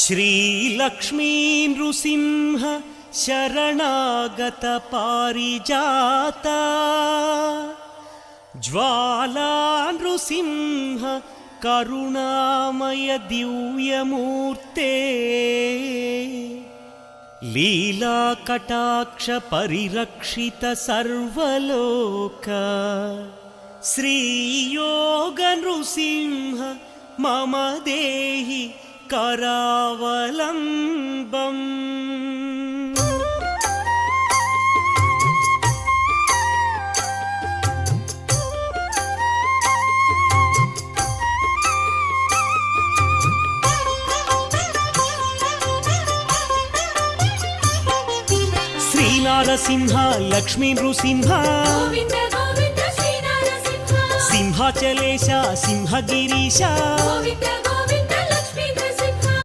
श्रीलक्ष्मी नृसिंह शरणागत पारिजाता ज्वाला नृसिंह करुणामय दिव्यमूर्ते लीला कटाक्ष परिरक्षित सर्वलोक श्रीयोग नृसिंह मम देहि करावलम्बम्। श्रीनारसिंह लक्ष्मी नृसिंह गोविंद गोविंद श्रीनारसिंह सिंहाचलेश सिंहगिरीश गोविंद